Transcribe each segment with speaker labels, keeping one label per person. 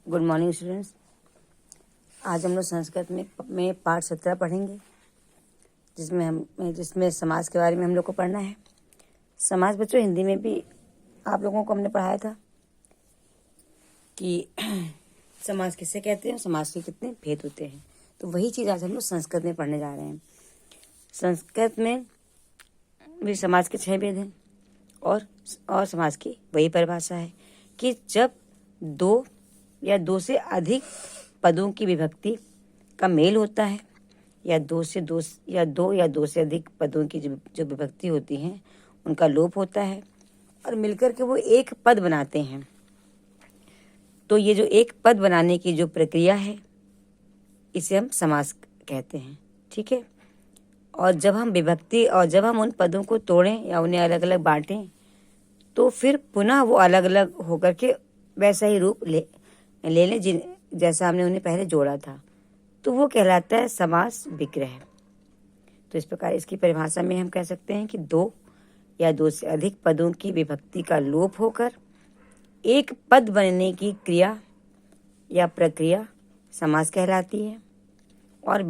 Speaker 1: Good morning students. आज हम लोग संस्कृत में पाठ 17 पढ़ेंगे, जिसमें समाज के बारे में हम लोग को पढ़ना है। समाज बच्चों हिंदी में भी आप लोगों को हमने पढ़ाया था कि समाज किसे कहते हैं, समाज के कितने भेद होते हैं। तो वही चीज़ आज हम लोग संस्कृत में पढ़ने जा रहे हैं। संस्कृत में भी समाज के 6 भेद हैं और समाज की वही परिभाषा है कि जब 2 या 2 से अधिक पदों की विभक्ति का मेल होता है या 2 या 2 से अधिक पदों की जो विभक्ति होती हैं उनका लोप होता है और मिलकर के वो एक पद बनाते हैं। तो ये जो एक पद बनाने की जो प्रक्रिया है इसे हम समास कहते हैं। ठीक है। और जब हम उन पदों को तोड़ें या उन्हें अलग अलग बांटें तो फिर पुनः वो अलग अलग होकर के वैसा ही रूप ले लें जैसा हमने उन्हें पहले जोड़ा था, तो वो कहलाता है समास विग्रह। तो इस प्रकार इसकी परिभाषा में हम कह सकते हैं कि 2 या 2 से अधिक पदों की विभक्ति का लोप होकर एक पद बनने की क्रिया या प्रक्रिया समास कहलाती है और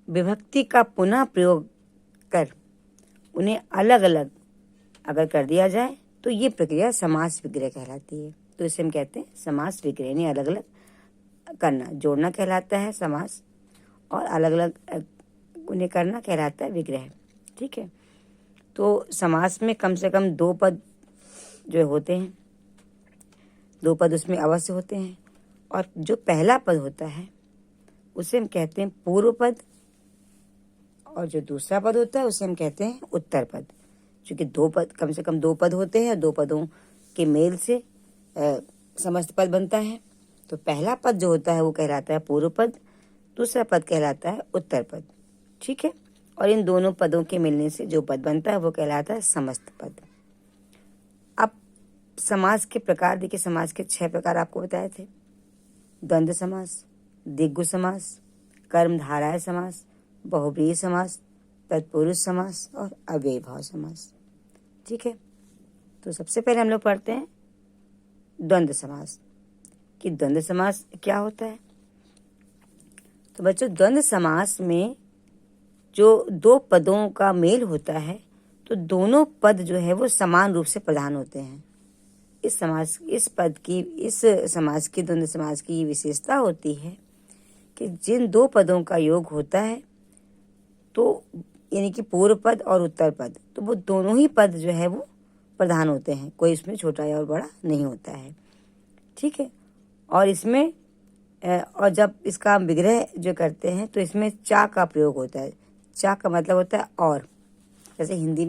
Speaker 1: विभक्ति का पुनः प्रयोग कर उन्हें अलग अलग अगर कर दिया जाए तो ये प्रक्रिया समास विग्रह कहलाती है। तो इसे हम कहते हैं समास विग्रह, यानी अलग अलग करना, जोड़ना कहलाता है समास और अलग अलग उन्हें करना कहलाता है विग्रह। ठीक है। तो समास में कम से कम 2 पद जो होते हैं, 2 पद उसमें अवश्य होते हैं और जो पहला पद होता है उसे हम कहते हैं पूर्व पद और जो दूसरा पद होता है उसे हम कहते हैं उत्तर पद। चूँकि 2 पद, कम से कम 2 पद होते हैं, 2 पदों के मेल से समस्त पद बनता है। तो पहला पद जो होता है वो कहलाता है पूर्व पद, दूसरा पद कहलाता है उत्तर पद। ठीक है। और इन दोनों पदों के मिलने से जो पद बनता है वो कहलाता है समस्त पद। अब समास के प्रकार देखिए, समास के 6 प्रकार आपको बताए थे। द्वंद्व समास, दिग्गु समास, कर्मधारय समास, बहुब्रीहि समास, तत्पुरुष समास और अव्ययीभाव समास। ठीक है। तो सबसे पहले हम लोग पढ़ते हैं द्वंद्व समास कि द्वंद्व समास क्या होता है। तो बच्चों, द्वंद्व समास में जो 2 पदों का मेल होता है तो दोनों पद जो है वो समान रूप से प्रधान होते हैं। इस समास की द्वंद्व समास की ये विशेषता होती है कि जिन 2 पदों का योग होता है तो यानी कि पूर्व पद और उत्तर पद, तो वो दोनों ही पद जो है वो प्रधान होते हैं, कोई इसमें छोटा या और बड़ा नहीं होता है। ठीक है। और इसमें और जब इसका हम विग्रह जो करते हैं तो इसमें चा का प्रयोग होता है। चा का मतलब होता है और। जैसे हिंदी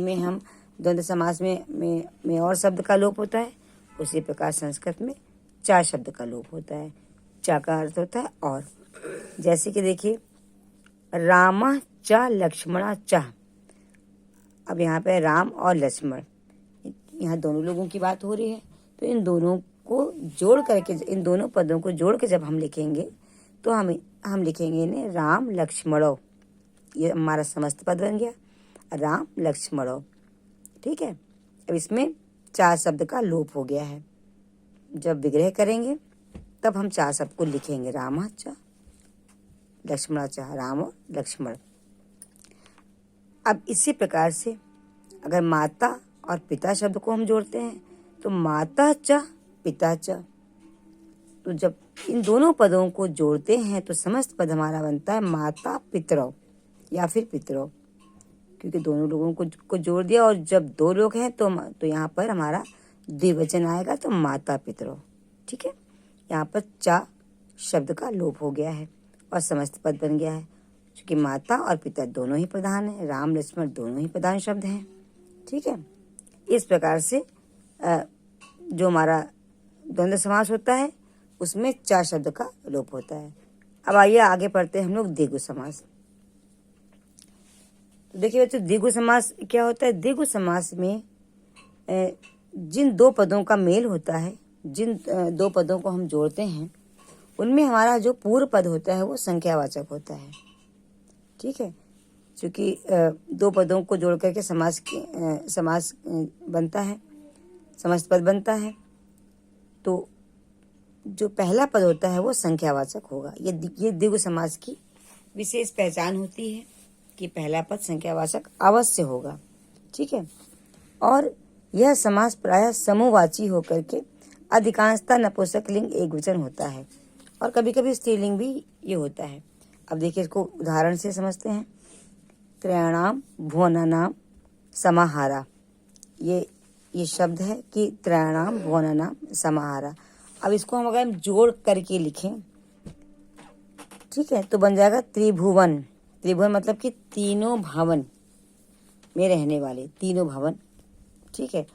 Speaker 1: में हम द्वंद्व समास में और शब्द का लोप होता है, उसी प्रकार संस्कृत में चा शब्द का लोप होता है। चा का अर्थ होता है और। जैसे कि देखिए, रामा चा लक्ष्मणा चा। अब यहाँ पे राम और लक्ष्मण, यहाँ दोनों लोगों की बात हो रही है, तो इन दोनों को जोड़ करके, इन दोनों पदों को जोड़ के जब हम लिखेंगे तो हम लिखेंगे इन्हें राम लक्ष्मणो। ये हमारा समस्त पद बन गया, राम लक्ष्मणो। ठीक है। अब इसमें 4 शब्द का लोप हो गया है। जब विग्रह करेंगे तब हम 4 शब्द को लिखेंगे, रामाचा लक्ष्मणाचा, राम और लक्ष्मण। अब इसी प्रकार से अगर माता और पिता शब्द को हम जोड़ते हैं तो माता च पिता च। तो जब इन दोनों पदों को जोड़ते हैं तो समस्त पद हमारा बनता है माता पितरौ या फिर पितरौ, क्योंकि दोनों लोगों को जोड़ दिया और जब 2 लोग हैं तो यहाँ पर हमारा द्विवचन आएगा, तो माता पितरौ। ठीक है। यहाँ पर चा शब्द का लोप हो गया है और समस्त पद बन गया है, क्योंकि माता और पिता दोनों ही प्रधान हैं, राम लक्ष्मण दोनों ही प्रधान शब्द हैं। ठीक है। इस प्रकार से जो हमारा द्वंद्व समास होता है उसमें 4 शब्द का लोप होता है। अब आइए आगे पढ़ते हैं हम लोग दिगु समास। तो देखिए बच्चों, दिगु समास क्या होता है। दिगु समास में जिन 2 पदों का मेल होता है, जिन 2 पदों को हम जोड़ते हैं, उनमें हमारा जो पूर्व पद होता है वो संख्यावाचक होता है। ठीक है। क्योंकि 2 पदों को जोड़ करके समास बनता है, समस्त पद बनता है। तो जो पहला पद होता है वो संख्यावाचक होगा। ये द्विगु समास की विशेष पहचान होती है कि पहला पद संख्यावाचक अवश्य होगा। ठीक है। और यह समास प्रायः समूहवाची होकर के अधिकांशतः नपुंसक लिंग एकवचन होता है और कभी कभी स्त्रीलिंग भी ये होता है। अब देखिए इसको उदाहरण से समझते हैं। त्रयाणाम भुवनानाम समाहारा, ये शब्द है कि त्रयाणाम भुवनानाम समाहारा। अब इसको हम अगर जोड़ करके लिखें, ठीक है, तो बन जाएगा त्रिभुवन। त्रिभुवन मतलब कि तीनों भवन में रहने वाले, तीनों भवन। ठीक है,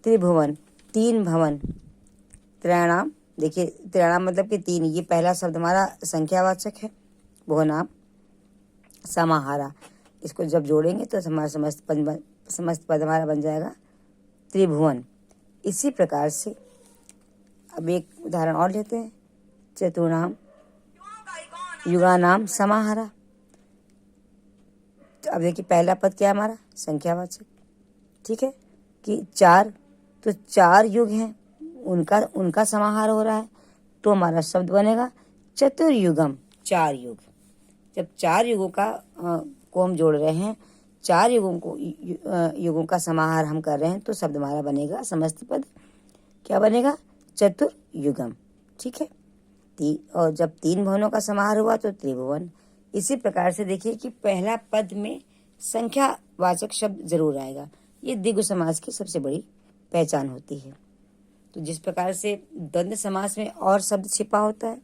Speaker 1: त्रिभुवन, तीन भवन। त्रयाणाम, देखिए त्रयाणाम मतलब कि तीन, ये पहला शब्द हमारा संख्यावाचक है, भुवनाम समाहारा। इसको जब जोड़ेंगे तो हमारा समस्त पद हमारा बन जाएगा त्रिभुवन। इसी प्रकार से अब एक उदाहरण और लेते हैं। चतुर्णाम युगानाम समाहारा। अब देखिए पहला पद क्या है हमारा, संख्यावाचक। ठीक है, कि चार, तो चार युग हैं, उनका समाहार हो रहा है, तो हमारा शब्द बनेगा चतुर्युगम, चार युग। जब चार युगों को हम जोड़ रहे हैं, चार युगों का समाहार हम कर रहे हैं, तो शब्द हमारा बनेगा, समस्त पद क्या बनेगा, चतुर्युगम। ठीक है, और जब तीन भवनों का समाहार हुआ तो त्रिभुवन। इसी प्रकार से देखिए कि पहला पद में संख्यावाचक शब्द जरूर आएगा। ये द्विगु समास की सबसे बड़ी पहचान होती है। तो जिस प्रकार से द्वंद्व समास में और शब्द छिपा होता है,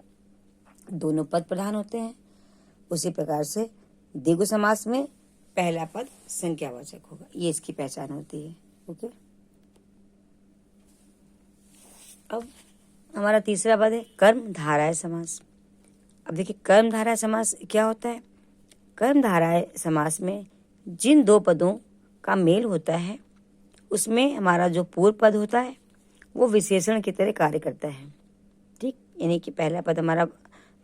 Speaker 1: दोनों पद प्रधान होते हैं, उसी प्रकार से द्विगु समास में पहला पद संख्यावाचक होगा। ये इसकी पहचान होती है। ओके, अब हमारा तीसरा पद है कर्मधारय समास। अब देखिए कर्मधारय समास क्या होता है। कर्मधारय समास में जिन दो पदों का मेल होता है उसमें हमारा जो पूर्व पद होता है वो विशेषण की तरह कार्य करता है। ठीक, यानी कि पहला पद हमारा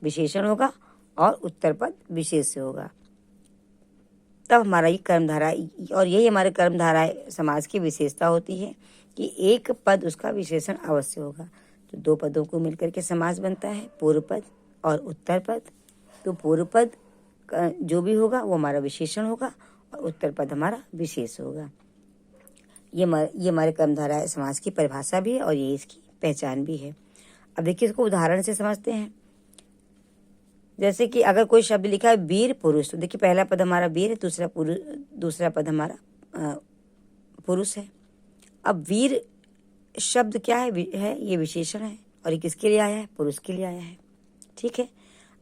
Speaker 1: विशेषण होगा और उत्तर पद विशेष से होगा, तब हमारा ये कर्मधारा, और यही हमारे कर्मधारय समास की विशेषता होती है कि एक पद उसका विशेषण अवश्य होगा। तो दो पदों को मिलकर के समास बनता है, पूर्व पद और उत्तर पद। तो पूर्व पद जो भी होगा वो हमारा विशेषण होगा और उत्तर पद हमारा विशेष होगा। ये हमारे कर्मधारय समास की परिभाषा भी है और ये इसकी पहचान भी है। अब देखिए इसको उदाहरण से समझते हैं। जैसे कि अगर कोई शब्द लिखा है वीर पुरुष, तो देखिए पहला पद हमारा वीर है, दूसरा पद हमारा पुरुष है। अब वीर शब्द क्या है, ये विशेषण है और ये किसके लिए आया है, पुरुष के लिए आया है। ठीक है,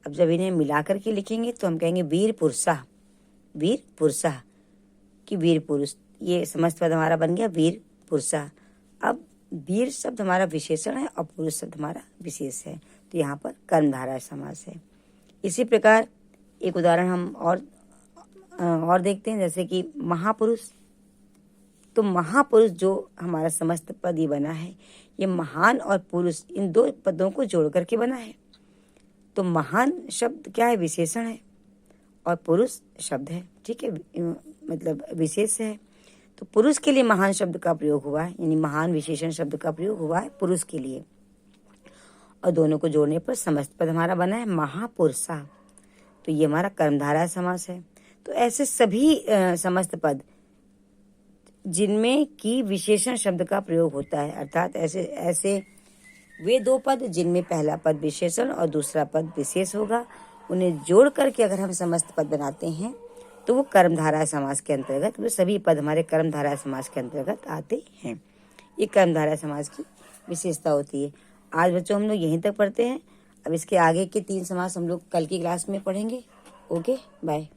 Speaker 1: अब जब इन्हें मिला करके लिखेंगे तो हम कहेंगे वीर पुरुषा कि वीर पुरुष, ये समस्त पद हमारा बन गया वीर पुरुषा। अब वीर शब्द हमारा विशेषण है और पुरुष शब्द हमारा विशेष है, तो यहाँ पर कर्मधारय समास है। इसी प्रकार एक उदाहरण हम और देखते हैं, जैसे कि महापुरुष। तो महापुरुष जो हमारा समस्त पद ही बना है, ये महान और पुरुष इन दो पदों को जोड़ करके बना है। तो महान शब्द क्या है, विशेषण है और पुरुष शब्द है। ठीक है, मतलब विशेष है। तो पुरुष के लिए महान शब्द का प्रयोग हुआ है, यानी महान विशेषण शब्द का प्रयोग हुआ है पुरुष के लिए, और दोनों को जोड़ने पर समस्त पद हमारा बना है महापुरुषा। तो ये हमारा कर्मधारय समास है। तो ऐसे सभी समस्त पद जिनमें की विशेषण शब्द का प्रयोग होता है, अर्थात ऐसे वे दो पद जिनमें पहला पद विशेषण और दूसरा पद विशेष होगा, उन्हें जोड़ करके अगर हम समस्त पद बनाते हैं तो वो कर्मधारय समास के अंतर्गत, वो सभी पद हमारे कर्मधारय समास के अंतर्गत आते हैं। ये कर्मधारय समास की विशेषता होती है। आज बच्चों हम लोग यहीं तक पढ़ते हैं। अब इसके आगे के 3 समास हम लोग कल की क्लास में पढ़ेंगे। Okay, bye.